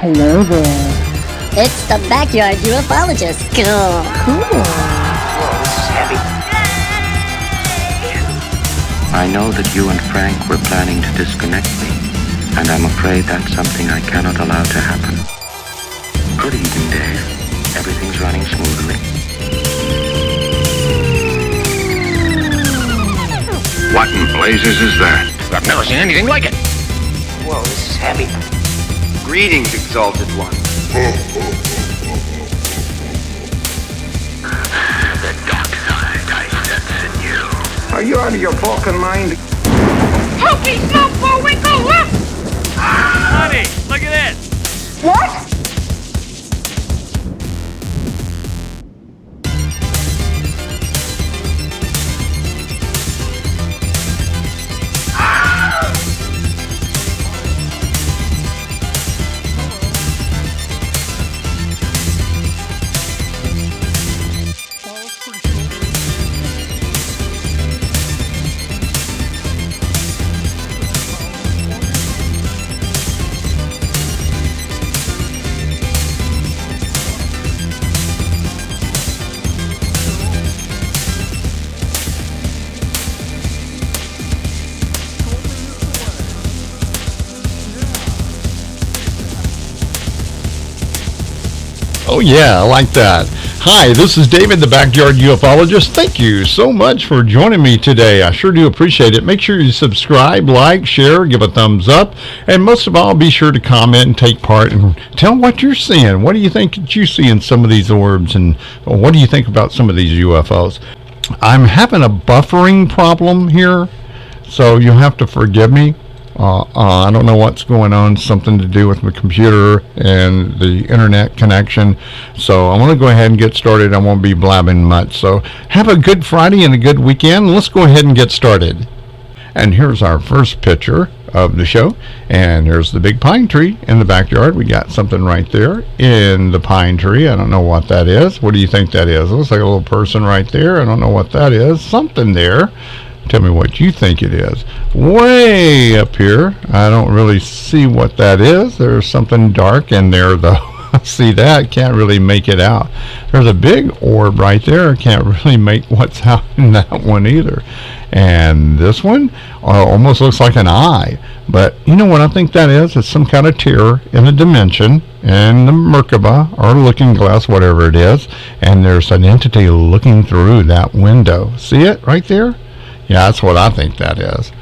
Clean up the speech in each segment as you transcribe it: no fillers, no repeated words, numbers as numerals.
Hello there. It's the Backyard Ufologist. Cool. Whoa, this is heavy. I know that you and Frank were planning to disconnect me, and I'm afraid that's something I cannot allow to happen. Good evening, Dave. Everything's running smoothly. What in blazes is that? I've never seen anything like it. Whoa, this is heavy. Greetings, Exalted One. The dark side I sense in you. Are you out of your fucking mind? Hokey Snowball Winkle left! Honey, look at this! What? Oh yeah, I like that. Hi, this is David, the Backyard Ufologist. Thank you so much for joining me today. I sure do appreciate it. Make sure you subscribe, like, share, give a thumbs up, and most of all, be sure to comment and take part and tell what you're seeing. What do you think that you see in some of these orbs, and what do you think about some of these UFOs? I'm having a buffering problem here, so you'll have to forgive me. I don't know what's going on, something to do with my computer and the internet connection. So I'm going to go ahead and get started. I won't be blabbing much. So have a good Friday and a good weekend. Let's go ahead and get started. And here's our first picture of the show. And here's the big pine tree in the backyard. We got something right there in the pine tree. I don't know what that is. What do you think that is? It looks like a little person right there. I don't know what that is. Something there. Tell me what you think it is. Way up here, I don't really see what that is. There's something dark in there, though. See that? Can't really make it out. There's a big orb right there. Can't really make what's out in that one either. And this one almost looks like an eye. But you know what I think that is? It's some kind of tear in a dimension, in the Merkaba or looking glass, whatever it is. And there's an entity looking through that window. See it right there? Yeah, that's what I think that is.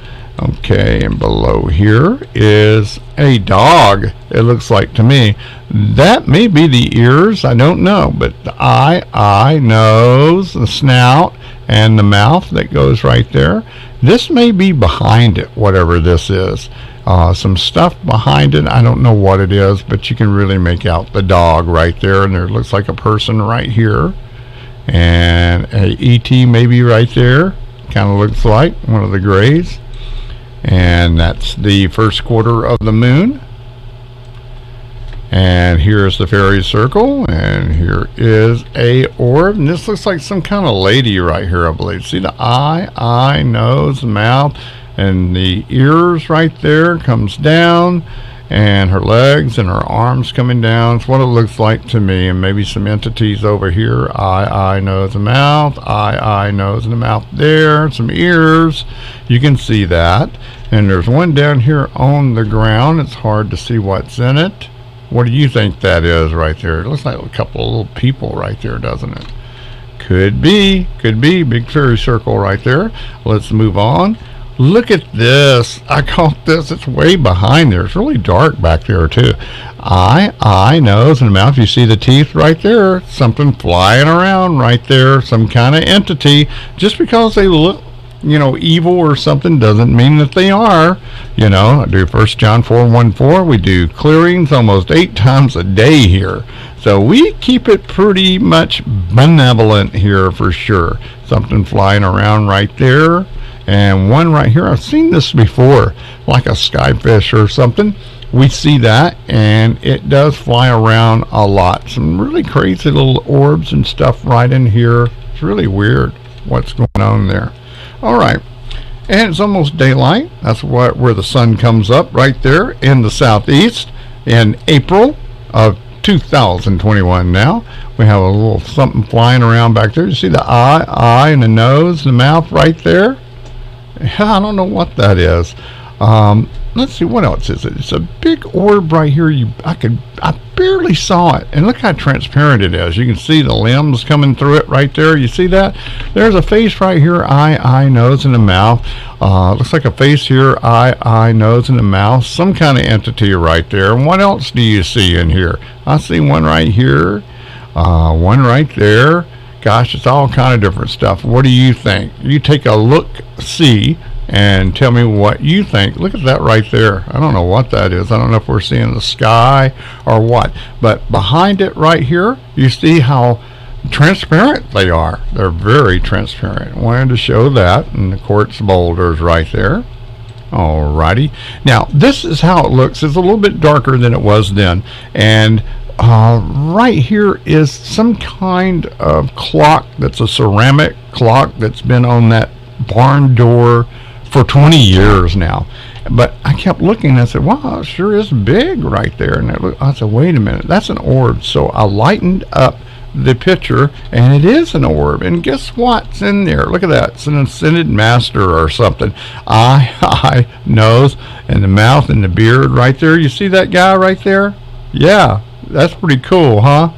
Okay, and below here is a dog, it looks like to me. That may be the ears, I don't know. But the eye, nose, the snout, and the mouth that goes right there. This may be behind it, whatever this is. Some stuff behind it, I don't know what it is, but you can really make out the dog right there. And there looks like a person right here. And a ET maybe right there. Kind of looks like one of the grays. And that's the first quarter of the moon. And here's the fairy circle. And here is a orb. And this looks like some kind of lady right here, I believe. See the eye, nose, mouth, and the ears right there comes down. And her legs and her arms coming down. It's what it looks like to me. And maybe some entities over here. Eye, nose, and mouth. Eye, nose, and the mouth there. Some ears. You can see that. And there's one down here on the ground. It's hard to see what's in it. What do you think that is right there? It looks like a couple of little people right there, doesn't it? Could be. Big fairy circle right there. Let's move on. Look at this. I caught this. It's way behind there. It's really dark back there too. Eye, nose, and mouth. You see the teeth right there. Something flying around right there. Some kind of entity. Just because they look, evil or something doesn't mean that they are. I do 1 John 4:1-4. We do clearings almost 8 times a day here. So we keep it pretty much benevolent here for sure. Something flying around right there. And one right here, I've seen this before, like a skyfish or something. We see that, and it does fly around a lot. Some really crazy little orbs and stuff right in here. It's really weird what's going on there. All right, and it's almost daylight. That's where the sun comes up right there in the southeast in April. of 2021 now. We have a little something flying around back there. You see the eye and the nose, the mouth right there? Yeah, I don't know what that is. Let's see, what else is it? It's a big orb right here. I barely saw it, and look how transparent it is. You can see the limbs coming through it right there. You see that? There's a face right here, eye, nose, and a mouth. Looks like a face here, eye, nose, and a mouth. Some kind of entity right there. And what else do you see in here? I see one right here, one right there. Gosh, it's all kind of different stuff. What do you think? You take a look, see, and tell me what you think. Look at that right there. I don't know what that is. I don't know if we're seeing the sky or what. But behind it right here, you see how transparent they are. They're very transparent. I wanted to show that. And the quartz boulders right there. Alrighty. Now, this is how it looks. It's a little bit darker than it was then. And right here is some kind of clock that's a ceramic clock that's been on that barn door for 20 years now. But I kept looking and I said, wow, it sure is big right there. And I said, wait a minute, that's an orb. So I lightened up the picture and it is an orb. And guess what's in there? Look at that. It's an ascended master or something. Eye, nose, and the mouth and the beard right there. You see that guy right there? Yeah, that's pretty cool, huh?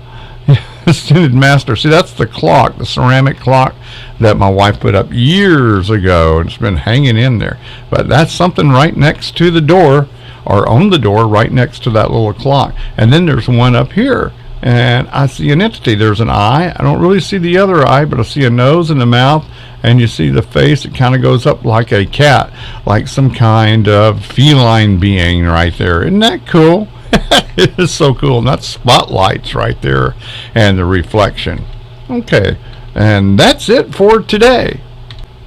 Ascended master. See, that's the clock, the ceramic clock that my wife put up years ago. It's been hanging in there. But that's something right next to the door, or on the door, right next to that little clock. And then there's one up here. And I see an entity. There's an eye. I don't really see the other eye, but I see a nose and a mouth. And you see the face. It kind of goes up like a cat, like some kind of feline being right there. Isn't that cool? It is so cool. And that's spotlights right there and the reflection. Okay, and that's it for today.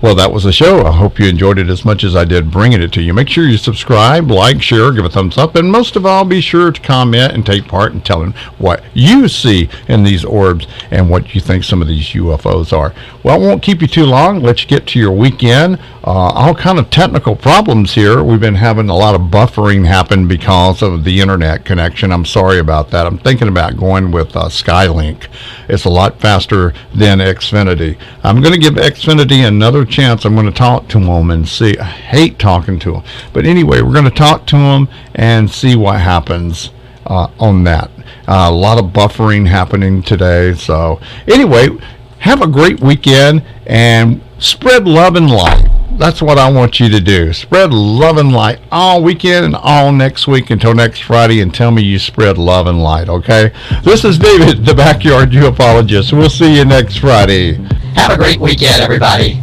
Well, that was the show. I hope you enjoyed it as much as I did bringing it to you. Make sure you subscribe, like, share, give a thumbs up, and most of all, be sure to comment and take part in telling what you see in these orbs and what you think some of these UFOs are. Well, I won't keep you too long. Let you get to your weekend. All kind of technical problems here. We've been having a lot of buffering happen because of the internet connection. I'm sorry about that. I'm thinking about going with Skylink. It's a lot faster than Xfinity. I'm going to give Xfinity another chance. I'm going to talk to them and see. I hate talking to them, but anyway, we're going to talk to them and see what happens on that. A lot of buffering happening today. So anyway, have a great weekend and spread love and light. That's what I want you to do. Spread love and light all weekend and all next week until next Friday, and tell me you spread love and light, okay? This is David, the Backyard Ufologist. We'll see you next Friday. Have a great weekend, everybody.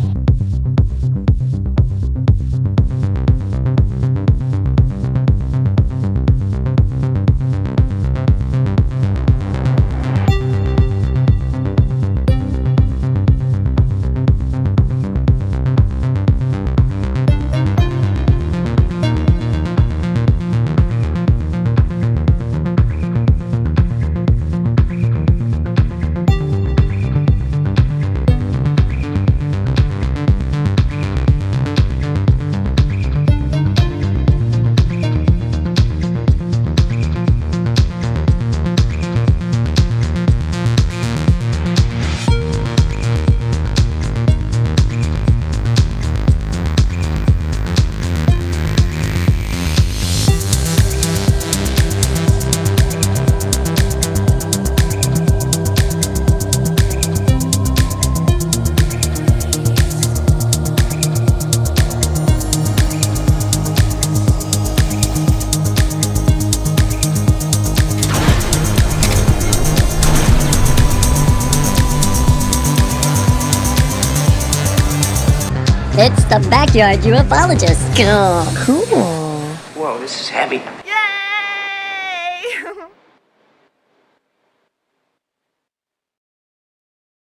It's the Backyard Ufologist. Cool. Whoa, this is heavy.